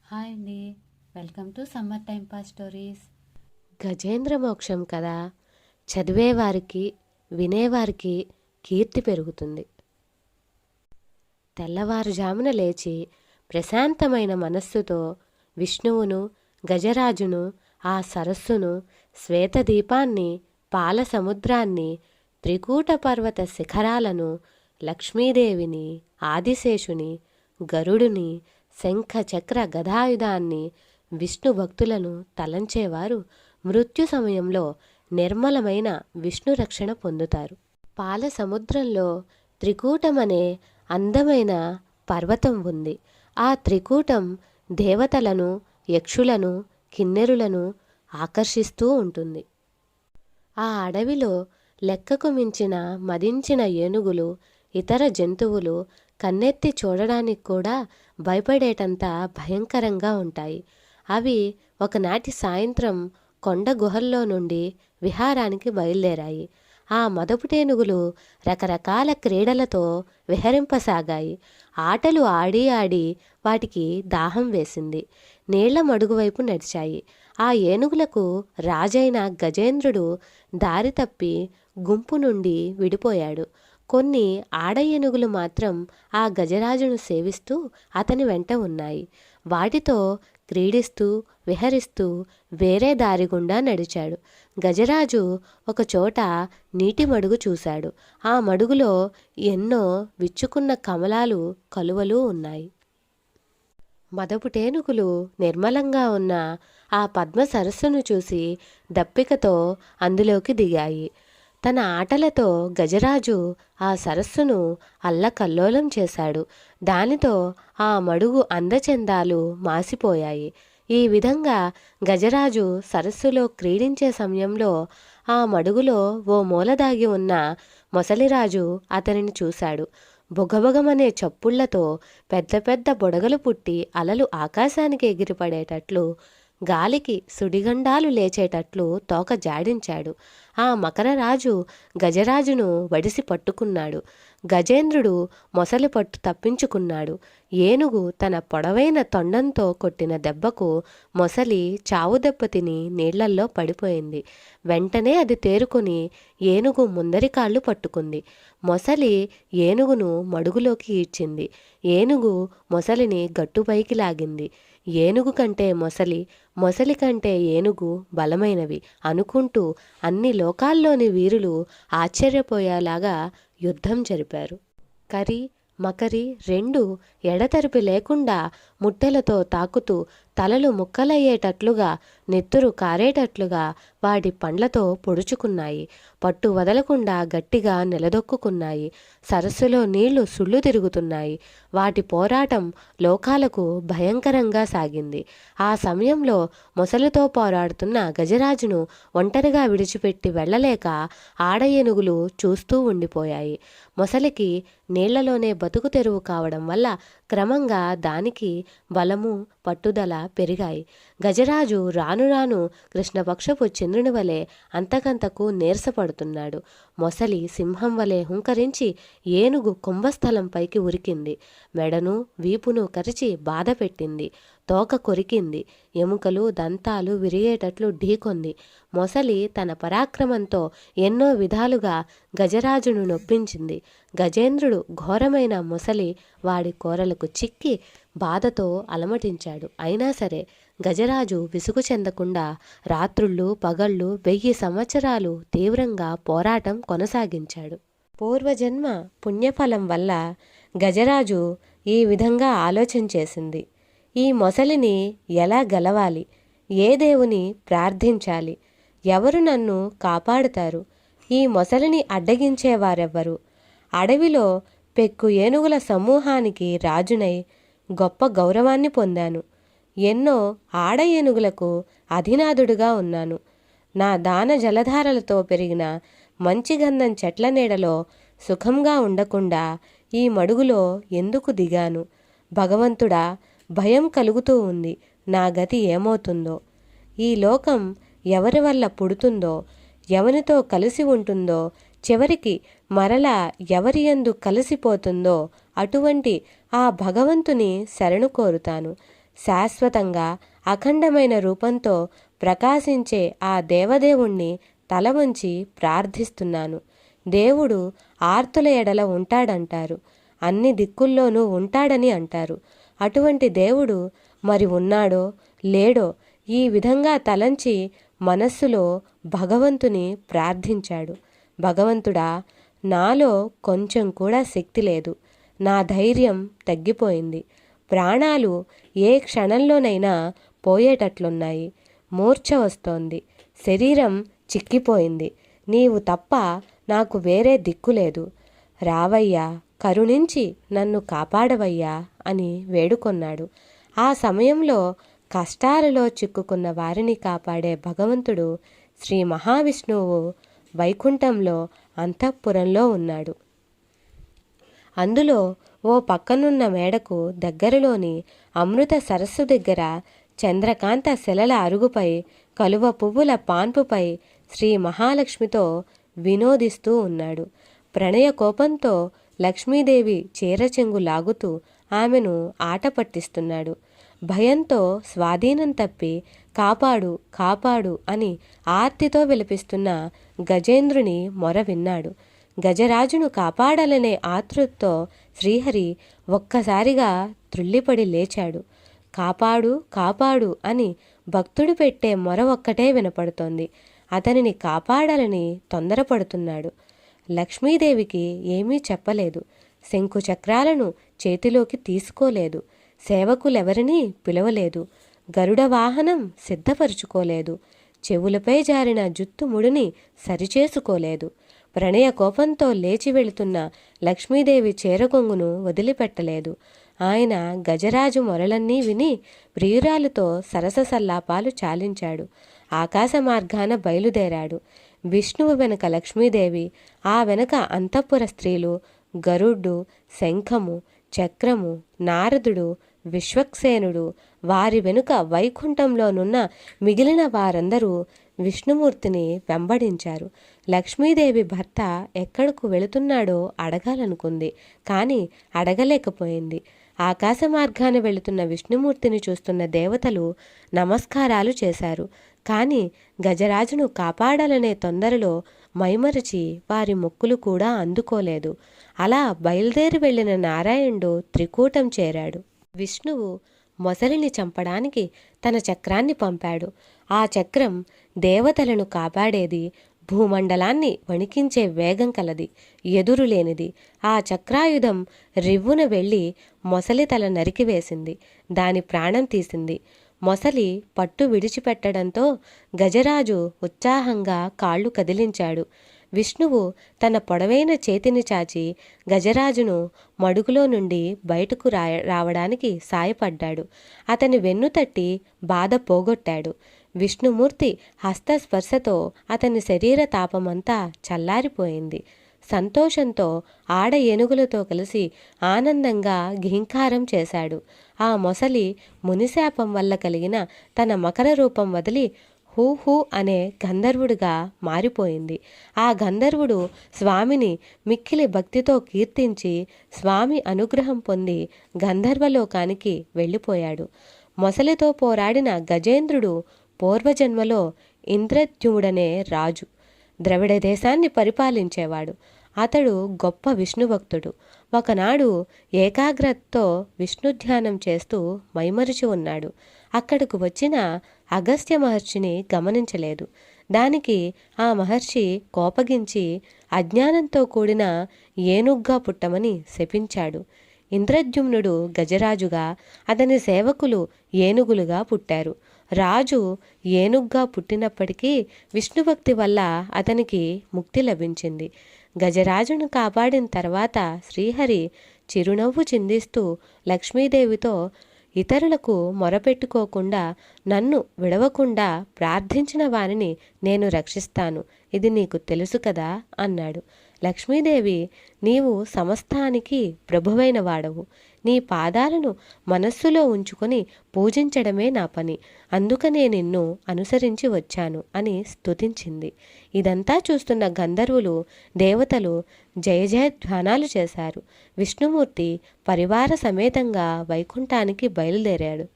Hi అండి. Welcome to summer time pass stories. Gajendra మోక్షం కథ చదివేవారికి వినేవారికి కీర్తి పెరుగుతుంది. తెల్లవారుజామున లేచి ప్రశాంతమైన మనస్సుతో విష్ణువును, గజరాజును, ఆ సరస్సును, శ్వేతదీపాన్ని, పాల సముద్రాన్ని, త్రికూట పర్వత శిఖరాలను, లక్ష్మీదేవిని, ఆదిశేషుని, గరుడుని, శంఖ చక్ర గదాయుధాన్ని, విష్ణు భక్తులను తలంచేవారు మృత్యు సమయంలో నిర్మలమైన విష్ణు రక్షణ పొందుతారు. పాల సముద్రంలో త్రికూటమనే అందమైన పర్వతం ఉంది. ఆ త్రికూటం దేవతలను, యక్షులను, కిన్నెరులను ఆకర్షిస్తూ ఉంటుంది. ఆ అడవిలో లెక్కకు మించిన మదించిన ఏనుగులు, ఇతర జంతువులు కన్నెత్తి చూడడానికి కూడా భయపడేటంత భయంకరంగా ఉంటాయి. అవి ఒకనాటి సాయంత్రం కొండ గుహల్లో నుండి విహారానికి బయలుదేరాయి. ఆ మదపుటేనుగులు రకరకాల క్రీడలతో విహరింపసాగాయి. ఆటలు ఆడి ఆడి వాటికి దాహం వేసింది. నీళ్ల మడుగువైపు నడిచాయి. ఆ ఏనుగులకు రాజైన గజేంద్రుడు దారి తప్పి గుంపు నుండి విడిపోయాడు. కొన్ని ఆడ ఏనుగులు మాత్రం ఆ గజరాజును సేవిస్తూ అతని వెంట ఉన్నాయి. వాటితో క్రీడిస్తూ విహరిస్తూ వేరే దారి గుండా నడిచాడు. గజరాజు ఒకచోట నీటి మడుగు చూశాడు. ఆ మడుగులో ఎన్నో విచ్చుకున్న కమలాలు, కలువలు ఉన్నాయి. మదపుటేనుగులు నిర్మలంగా ఉన్న ఆ పద్మ సరస్సును చూసి దప్పికతో అందులోకి దిగాయి. తన ఆటలతో గజరాజు ఆ సరస్సును అల్లకల్లోలం చేశాడు. దానితో ఆ మడుగు అందచందాలు మాసిపోయాయి. ఈ విధంగా గజరాజు సరస్సులో క్రీడించే సమయంలో ఆ మడుగులో ఓ మూల దాగి ఉన్న మొసలిరాజు అతనిని చూశాడు. బొగబొగమనే చప్పుళ్లతో పెద్ద పెద్ద బుడగలు పుట్టి అలలు ఆకాశానికి ఎగిరిపడేటట్లు, గాలికి సుడిగండాలు లేచేటట్లు తోక జాడించాడు. ఆ మకరరాజు గజరాజును వడిసి పట్టుకున్నాడు. గజేంద్రుడు మొసలి పట్టు తప్పించుకున్నాడు. ఏనుగు తన పొడవైన తొండంతో కొట్టిన దెబ్బకు మొసలి చావు దెబ్బ తిని నీళ్లల్లో పడిపోయింది. వెంటనే అది తేరుకొని ఏనుగు ముందరి కాళ్ళు పట్టుకుంది. మొసలి ఏనుగును మడుగులోకి ఈడ్చింది. ఏనుగు మొసలిని గట్టుపైకి లాగింది. ఏనుగు కంటే మొసలి, మొసలి కంటే ఏనుగు బలమైనవి అనుకుంటూ అన్ని లోకాల్లోని వీరులు ఆశ్చర్యపోయేలాగా యుద్ధం జరిపారు. కరి, మకరి రెండు ఎడతెరిపి లేకుండా ముట్టెలతో తాకుతూ తలలు ముక్కలయ్యేటట్లుగా, నెత్తురు కారేటట్లుగా వాటి పండ్లతో పొడుచుకున్నాయి. పట్టు వదలకుండా గట్టిగా నిలదొక్కుకున్నాయి. సరస్సులో నీళ్లు సుళ్ళు తిరుగుతున్నాయి. వాటి పోరాటం లోకాలకు భయంకరంగా సాగింది. ఆ సమయంలో మొసలితో పోరాడుతున్న గజరాజును ఒంటరిగా విడిచిపెట్టి వెళ్ళలేక ఆడ ఏనుగులు చూస్తూ ఉండిపోయాయి. మొసలికి నీళ్లలోనే బతుకు తెరువు కావడం వల్ల క్రమంగా దానికి బలము, పట్టుదల పెరిగాయి. గజరాజు రాను రాను కృష్ణపక్షపు చంద్రుని వలె అంతకంతకు నీరసపడుతున్నాడు. మొసలి సింహం వలె హుంకరించి ఏనుగు కుంభస్థలంపైకి ఉరికింది. మెడను, వీపును కరిచి బాధ పెట్టింది. తోక కొరికింది. ఎముకలు, దంతాలు విరిగేటట్లు ఢీకొంది. మొసలి తన పరాక్రమంతో ఎన్నో విధాలుగా గజరాజును నొప్పించింది. గజేంద్రుడు ఘోరమైన మొసలి వాడి కోరలకు చిక్కి బాధతో అలమటించాడు. అయినా సరే గజరాజు విసుగు చెందకుండా రాత్రుళ్ళు పగళ్ళు 1000 సంవత్సరాలు తీవ్రంగా పోరాటం కొనసాగించాడు. పూర్వజన్మ పుణ్యఫలం వల్ల గజరాజు ఈ విధంగా ఆలోచన చేసింది. ఈ మొసలిని ఎలా గెలవాలి? ఏ దేవుని ప్రార్థించాలి? ఎవరు నన్ను కాపాడుతారు? ఈ మొసలిని అడ్డగించేవారెవ్వరు? అడవిలో పెక్కు ఏనుగుల సమూహానికి రాజునై గొప్ప గౌరవాన్ని పొందాను. ఎన్నో ఆడ ఏనుగులకు అధినాథుడుగా ఉన్నాను. నా దాన జలధారలతో పెరిగిన మంచి గంధం చెట్ల నీడలో సుఖంగా ఉండకుండా ఈ మడుగులో ఎందుకు దిగాను? భగవంతుడా, భయం కలుగుతూ ఉంది. నా గతి ఏమవుతుందో? ఈ లోకం ఎవరి వల్ల పుడుతుందో, ఎవరితో కలిసి ఉంటుందో, చివరికి మరలా ఎవరి యందు కలిసిపోతుందో అటువంటి ఆ భగవంతుని శరణు కోరుతాను. శాశ్వతంగా అఖండమైన రూపంతో ప్రకాశించే ఆ దేవదేవుణ్ణి తల వంచి ప్రార్థిస్తున్నాను. దేవుడు ఆర్తుల ఎడల ఉంటాడంటారు, అన్ని దిక్కుల్లోనూ ఉంటాడని అంటారు. అటువంటి దేవుడు మరి ఉన్నాడో లేడో ఈ విధంగా తలంచి మనస్సులో భగవంతుని ప్రార్థించాడు. భగవంతుడా, నాలో కొంచెం కూడా శక్తి లేదు, నా ధైర్యం తగ్గిపోయింది, ప్రాణాలు ఏ క్షణంలోనైనా పోయేటట్లున్నాయి, మూర్ఛ వస్తోంది, శరీరం చిక్కిపోయింది, నీవు తప్ప నాకు వేరే దిక్కులేదు, రావయ్యా, కరుణించి నన్ను కాపాడవయ్యా అని వేడుకొన్నాడు. ఆ సమయంలో కష్టాలలో చిక్కుకున్న వారిని కాపాడే భగవంతుడు శ్రీ మహావిష్ణువు వైకుంఠంలో అంతఃపురంలో ఉన్నాడు. అందులో ఓ పక్కనున్న మేడకు దగ్గరలోని అమృత సరస్సు దగ్గర చంద్రకాంత శిలల అరుగుపై కలువ పువ్వుల పాన్పుపై శ్రీ మహాలక్ష్మితో వినోదిస్తూ ఉన్నాడు. ప్రణయ కోపంతో లక్ష్మీదేవి చీరచెంగు లాగుతూ ఆమెను ఆట పట్టిస్తున్నాడు. భయంతో స్వాధీనం తప్పి కాపాడు కాపాడు అని ఆర్తితో విలపిస్తున్న గజేంద్రుని మొర విన్నాడు. గజరాజును కాపాడాలనే ఆతృతతో శ్రీహరి ఒక్కసారిగా త్రుళ్ళిపడి లేచాడు. కాపాడు కాపాడు అని భక్తుడు పెట్టే మొర ఒక్కటే వినపడుతోంది. అతనిని కాపాడాలని తొందరపడుతున్నాడు. లక్ష్మీదేవికి ఏమీ చెప్పలేదు. శంకు చక్రాలను చేతిలోకి తీసుకోలేదు. సేవకులెవరినీ పిలవలేదు. గరుడ వాహనం సిద్ధపరుచుకోలేదు. చెవులపై జారిన జుత్తు ముడిని సరిచేసుకోలేదు. ప్రణయ కోపంతో లేచి వెళుతున్న లక్ష్మీదేవి చీరకొంగును వదిలిపెట్టలేదు. ఆయన గజరాజు మొరలన్నీ విని ప్రియురాలుతో సరస సల్లాపాలు చాలించాడు. ఆకాశ మార్గాన బయలుదేరాడు. విష్ణువు వెనుక లక్ష్మీదేవి, ఆ వెనుక అంతఃపుర స్త్రీలు, గరుడు, శంఖము, చక్రము, నారదుడు, విశ్వక్సేనుడు, వారి వెనుక వైకుంఠంలోనున్న మిగిలిన వారందరూ విష్ణుమూర్తిని వెంబడించారు. లక్ష్మీదేవి భర్త ఎక్కడకు వెళుతున్నాడో అడగాలనుకుంది, కానీ అడగలేకపోయింది. ఆకాశ మార్గాన వెళుతున్న విష్ణుమూర్తిని చూస్తున్న దేవతలు నమస్కారాలు చేశారు. కానీ గజరాజును కాపాడాలనే తొందరలో మైమరచి వారి మొక్కులు కూడా అందుకోలేదు. అలా బయలుదేరి వెళ్ళిన నారాయణుడు త్రికూటం చేరాడు. విష్ణువు మొసలిని చంపడానికి తన చక్రాన్ని పంపాడు. ఆ చక్రం దేవతలను కాపాడేది, భూమండలాన్ని వణికించే వేగం కలది, ఎదురులేనిది. ఆ చక్రాయుధం రివ్వున వెళ్ళి మొసలి తల నరికివేసింది, దాని ప్రాణం తీసింది. మొసలి పట్టు విడిచిపెట్టడంతో గజరాజు ఉత్సాహంగా కాళ్ళు కదిలించాడు. విష్ణువు తన పొడవైన చేతిని చాచి గజరాజును మడుగులో నుండి బయటకు రావడానికి సాయపడ్డాడు. అతని వెన్ను తట్టి బాధ పోగొట్టాడు. విష్ణుమూర్తి హస్తస్పర్శతో అతని శరీర తాపమంతా చల్లారిపోయింది. సంతోషంతో ఆడ ఏనుగులతో కలిసి ఆనందంగా ఘీంకారం చేశాడు. ఆ మొసలి మునిశాపం వల్ల కలిగిన తన మకర రూపం వదిలి హూ హూ అనే గంధర్వుడిగా మారిపోయింది. ఆ గంధర్వుడు స్వామిని మిక్కిలి భక్తితో కీర్తించి స్వామి అనుగ్రహం పొంది గంధర్వలోకానికి వెళ్ళిపోయాడు. మొసలితో పోరాడిన గజేంద్రుడు పూర్వజన్మలో ఇంద్రద్యుమ్నుడనే రాజు, ద్రవిడ దేశాన్ని పరిపాలించేవాడు. అతడు గొప్ప విష్ణుభక్తుడు. ఒకనాడు ఏకాగ్రతతో విష్ణుధ్యానం చేస్తూ మైమరిచి ఉన్నాడు. అక్కడకు వచ్చిన అగస్త్య మహర్షిని గమనించలేదు. దానికి ఆ మహర్షి కోపగించి అజ్ఞానంతో కూడిన ఏనుగ్గా పుట్టమని శపించాడు. ఇంద్రద్యుమ్నుడు గజరాజుగా, అతని సేవకులు ఏనుగులుగా పుట్టారు. రాజు ఏనుగ్గా పుట్టినప్పటికీ విష్ణుభక్తి వల్ల అతనికి ముక్తి లభించింది. గజరాజును కాపాడిన తర్వాత శ్రీహరి చిరునవ్వు చిందిస్తూ లక్ష్మీదేవితో, ఇతరులకు మొరపెట్టుకోకుండా నన్ను విడవకుండా ప్రార్థించిన వారిని నేను రక్షిస్తాను, ఇది నీకు తెలుసు కదా అన్నాడు. లక్ష్మీదేవి, నీవు సమస్తానికి ప్రభువైన వాడవు, నీ పాదాలను మనస్సులో ఉంచుకొని పూజించడమే నా పని, అందుకనే నిన్ను అనుసరించి వచ్చాను అని స్తుతించింది. ఇదంతా చూస్తున్న గంధర్వులు, దేవతలు జయ జయధ్వానాలు చేశారు. విష్ణుమూర్తి పరివార సమేతంగా వైకుంఠానికి బయలుదేరాడు.